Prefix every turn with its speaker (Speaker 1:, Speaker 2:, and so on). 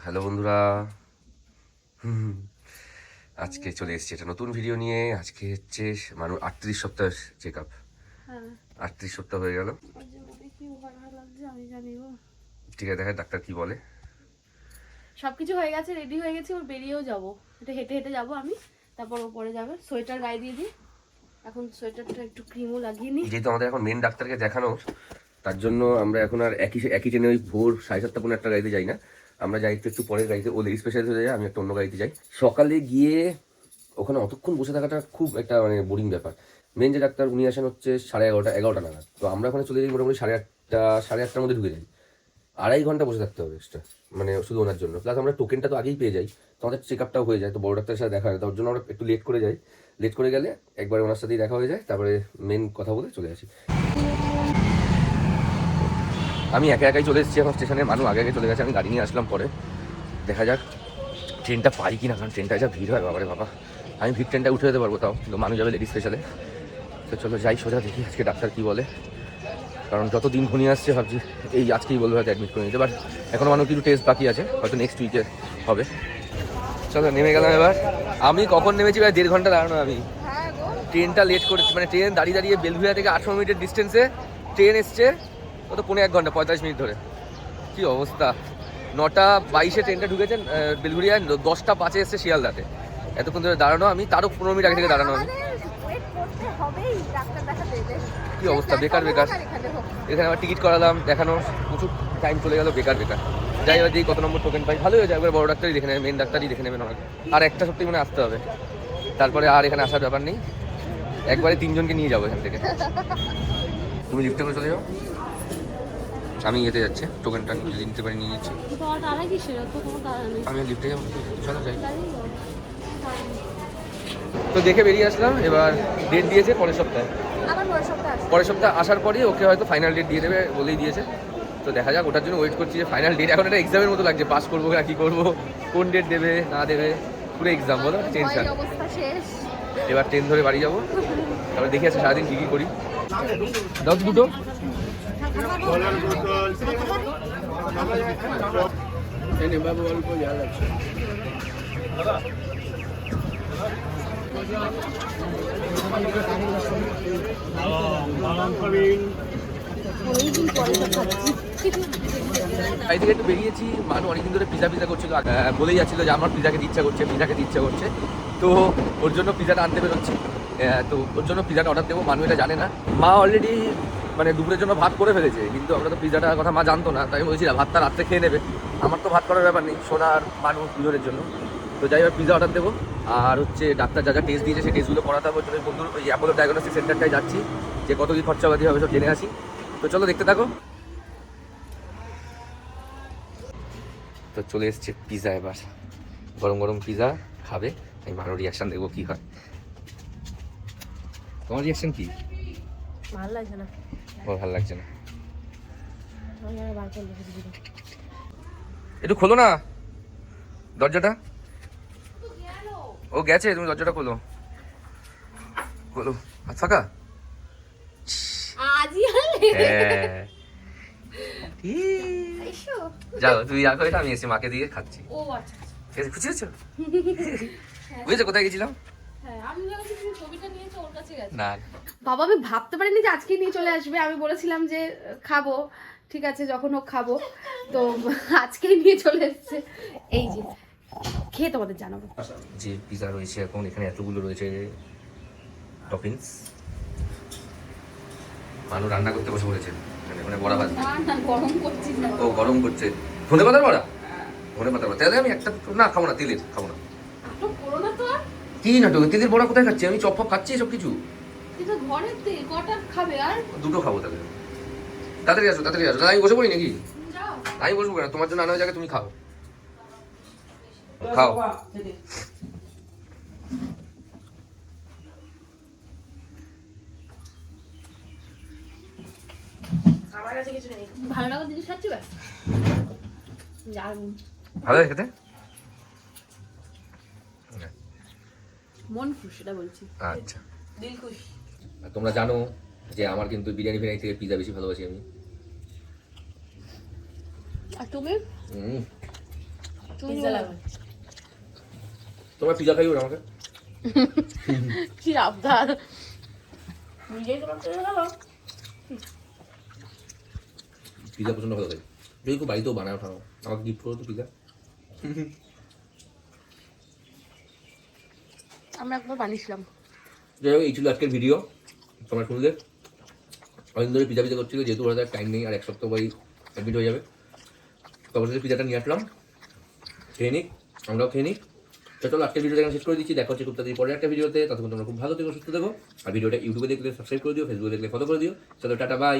Speaker 1: Hello বন্ধুরা। হুম, আজকে চলে এসেছি একটা নতুন ভিডিও নিয়ে। আজকে হচ্ছে মানুষ 38 সপ্তাহ চেক আপ।
Speaker 2: হ্যাঁ
Speaker 1: 38 সপ্তাহ হয়ে গেল।
Speaker 2: ওই যে মনে কি ভয় লাগছে আমি জানি গো।
Speaker 1: ঠিক আছে, দেখা ডাক্তার কি বলে।
Speaker 2: সবকিছু হয়ে গেছে, রেডি হয়ে গেছি, ওর বেরিয়েও যাবো, এটা হেঁটে হেঁটে যাবো আমি, তারপর ও পরে যাবে। সোয়েটার গায়ে দিয়ে দিই, এখন সোয়েটারটা একটু ক্রিমও লাগিয়ে নিই।
Speaker 1: যেহেতু আমাদের এখন মেন ডাক্তারকে দেখানো, তার জন্য আমরা এখন আর একই একই ট্রেনে ওই ভোর 7:30 পৌনে একটা গাড়িতে যাই না। আমরা যাই একটু পরের গাড়িতে, ও লেডি স্পেশালিস্ট হয়ে যায়, আমি একটা অন্য গাড়িতে যাই। সকালে গিয়ে ওখানে অতক্ষণ বসে থাকাটা খুব একটা মানে বোরিং ব্যাপার। মেন যে ডাক্তার উনি আসেন হচ্ছে 11:30 নাগাদ। তো আমরা ওখানে চলে যাই মোটামুটি 8:30 মধ্যে ঢুকে যাই। 2.5 ঘন্টা বসে থাকতে হবে এক্সট্রা, মানে শুধু ওনার জন্য। প্লাস আমরা টোকেনটা তো আগেই পেয়ে যাই, তো আমাদের চেক আপটাও হয়ে যায়। তো বড় ডাক্তারের সাথে দেখা হয়, তার জন্য আমরা একটু লেট করে যাই। লেট করে গেলে একবার ওনার সাথেই দেখা হয়ে যায়, তারপরে মেন কথা বলে চলে আসি। আমি একা একাই চলে এসেছি এখন স্টেশনে, মানুষ আগে আগে চলে গেছে, আমি গাড়ি নিয়ে আসলাম পরে। দেখা যাক ট্রেনটা পাই কি না, কারণ ট্রেনটা যা ভিড় হয় বাবারে বাবা। আমি ভিড় ট্রেনটা উঠে যেতে পারবো, তাও কিন্তু মানুষ যাবে লেডি স্পেশালে। তো চলো যাই সোজা, দেখি আজকে ডাক্তার কী বলে। কারণ যত দিন ঘনিয়ে আসছে ভাবছি এই আজকেই বলবে হয়তো অ্যাডমিট করে নিতে, বাট এখনও মানুষ কিছু টেস্ট বাকি আছে, হয়তো নেক্সট উইকে হবে। চলো নেমে গেলাম এবার। আমি কখন নেমেছি প্রায় 1.5 ঘন্টা দাঁড়ানো। আমি ট্রেনটা লেট করেছি, মানে ট্রেন দাঁড়িয়ে দাঁড়িয়ে বেলভিয়া থেকে 18 মিনিটের ডিস্টেন্সে ট্রেন এসছে, ও তো 1.5 ঘন্টা 45 মিনিট ধরে। কি অবস্থা! 9:22 ট্রেনটা ঢুকেছেন বেলঘুরিয়ায়, 10:05 এসছে শিয়ালদাতে। এতক্ষণ ধরে দাঁড়ানো আমি, তারও 15 মিনিট আগে থেকে দাঁড়ানো আমি। কি অবস্থা, বেকার বেকার। এখানে আবার টিকিট করালাম, দেখানো, প্রচুর টাইম চলে গেল, বেকার বেকার। যাই হোক, কত নম্বর টোকেন পাই, ভালোই হয়ে যায়। একবার বড় ডাক্তারই দেখে নেবে, মেন ডাক্তারই দেখে নেবেন আমাকে। আর একটা সত্যি মানে আসতে হবে, তারপরে আর এখানে আসার ব্যাপার নেই। একবারে 3 জনকে নিয়ে যাবো এখান থেকে। তুমি লিফটে করে চলে যাও, আমি ইয়েতে যাচ্ছি, টোকেনটা যদি নিতে পারি নিয়ে নিচ্ছি। আমি লিফটে যাবো, চলো যাই। তো দেখে বেরিয়ে আসলাম। এবার ডেট দিয়েছে পরের সপ্তাহে। পরের সপ্তাহে আসার পরই ওকে হয়তো ফাইনাল ডেট দিয়ে দেবে বলেই দিয়েছে। তো দেখা যাক, ওটার জন্য ওয়েট করছি যে ফাইনাল ডেট। এখন একটা এক্সামের মতো লাগছে, পাস করবো না কী করবো, কোন ডেট দেবে না দেবে, পুরো এক্সাম বলো, টেনশন। এবার ট্রেন ধরে বাড়ি যাবো, তারপরে দেখে আসি সারাদিন কী কী করি। দাও দুটো। বাবু অল্প জাল আছে। বাড়ি থেকে একটু বেরিয়েছি, মানুষ অনেকদিন ধরে পিজা করছিল, বলেই যাচ্ছিল যে আমার পিজা খেতে ইচ্ছা করছে। তো ওর জন্য পিজাটা আনতে বেরোচ্ছি। তো ওর জন্য পিজাটা অর্ডার দেবো, মানুষ এটা জানে না। মা অলরেডি মানে দুপুরের জন্য ভাত করে ফেলেছে, কিন্তু আমরা তো পিজাটার কথা মা জানতো না, তাই বলছিলাম ভাতটা রাত্রে খেয়ে নেবে। আমার তো ভাত করার ব্যাপার নেই, সোনার মানুষ দুজনের জন্য। তো যাই হোক পিজা অর্ডার দেবো। আর হচ্ছে ডাক্তার যা যা টেস্ট দিয়েছে সেই টেস্টগুলো করাতে হবে। ওই বন্ধুর ওই অ্যাপোলো ডায়াগনস্টিক সেন্টারটায় যাচ্ছি, যে কত কী খরচাপাতি হবে সব জেনে আসি। তো চলো দেখতে থাকো। তো চলে এসছে পিজা, এবার গরম গরম পিজা খাবে। আমি মারোর রিয়াকশান দেখবো কী হয়। তোমার রিয়াকশান কি?
Speaker 2: ভালো লাগছে না।
Speaker 1: ও ভালো লাগছে না, একটু খোলো না দরজাটা। ও গেছে, তুমি দরজাটা খোলো, খোলো। হাত ফাঁকা। হ্যাঁ যাও, তুই রাখো এটা, আমি এসে মাকে দিয়ে খাচ্ছি। ঠিক আছে, খুশি হচ্ছো? বুঝেছো কোথায় গেছিলাম? না
Speaker 2: বাবা, আমি ভাবতে পারিনি যে আজকে নিয়ে চলে আসবে। আমি বলেছিলাম যে খাবো, ঠিক আছে যখন হোক খাবো, তো আজকেই নিয়ে চলে এসছে। এই যে খেয়ে তোমাদের জানাবো।
Speaker 1: যে পিজা রয়েছে এখন এখানে, এতগুলো রয়েছে টপিংস। মানুষ রান্না করতে বসে পড়েছে, মানে বড়া ভাজছে। ও গরম করছে ধনে পাতার বড়া। ধনে পাতার বড়া তাহলে আমি একটা না খাবো না, তেলের খাবো না। কি নাটক, তেলের বড়া কোথায় খাচ্ছি আমি? চপ ফপ খাচ্ছি সব কিছু। দুটো খাবো তাহলে। তাড়াতাড়ি আসো, তাড়াতাড়ি আসো। আমি বসে পড়ি নাকি? আমি বসবো কেন, তোমার জন্য আনা জায়গায় তুমি খাও, খাও।
Speaker 2: ভালো লাগা জিনিস খাচ্ছি,
Speaker 1: ভালো লাগে খেতে,
Speaker 2: মন খুশি, এটা বলছি।
Speaker 1: আচ্ছা দিল খুশ। তোমরা জানো যে আমার কিন্তু বিরিয়ানি ফিরিয়ানি থেকে পিজা বেশি ভালোবাসি আমি।
Speaker 2: আর তুমি? পিৎজা লাগবে।
Speaker 1: তোমার পিজা খাইও না আমাকে।
Speaker 2: কি আবদার। নিজেই তোমার থেকে ভালো।
Speaker 1: পিজা পছন্দ ভালো খাই, যদি খুব বাড়িতেও বানায় ওঠানো, আমাকে গিফট করো তো পিজা।
Speaker 2: আমরা একবার বানিয়েছিলাম।
Speaker 1: যাই হোক, এই ছিল আজকের ভিডিও। তোমরা শুনলে অনেক ধরে পিজা পিজা করছিল, যেহেতু ওরা টাইম নেই, আর এক সপ্তাহ পরেই অ্যাডমিট হয়ে যাবে। তখন থেকে পিজাটা নিয়ে আসলাম, খেয়ে নিই, আমরাও খেয়ে নিই। তো চলো আজকের ভিডিওটা শেষ করে দিচ্ছি, দেখা হচ্ছে খুব তাড়াতাড়ি পরে একটা ভিডিওতে। ততক্ষণ তোমরা খুব ভালো থেকো, সুস্থ থেকো। আর ভিডিওটা ইউটিউবে দেখলে সাবস্ক্রাইব করে দিও, ফেসবুকে দেখলে ফলো করে দিও। চলো টাটা, বাই।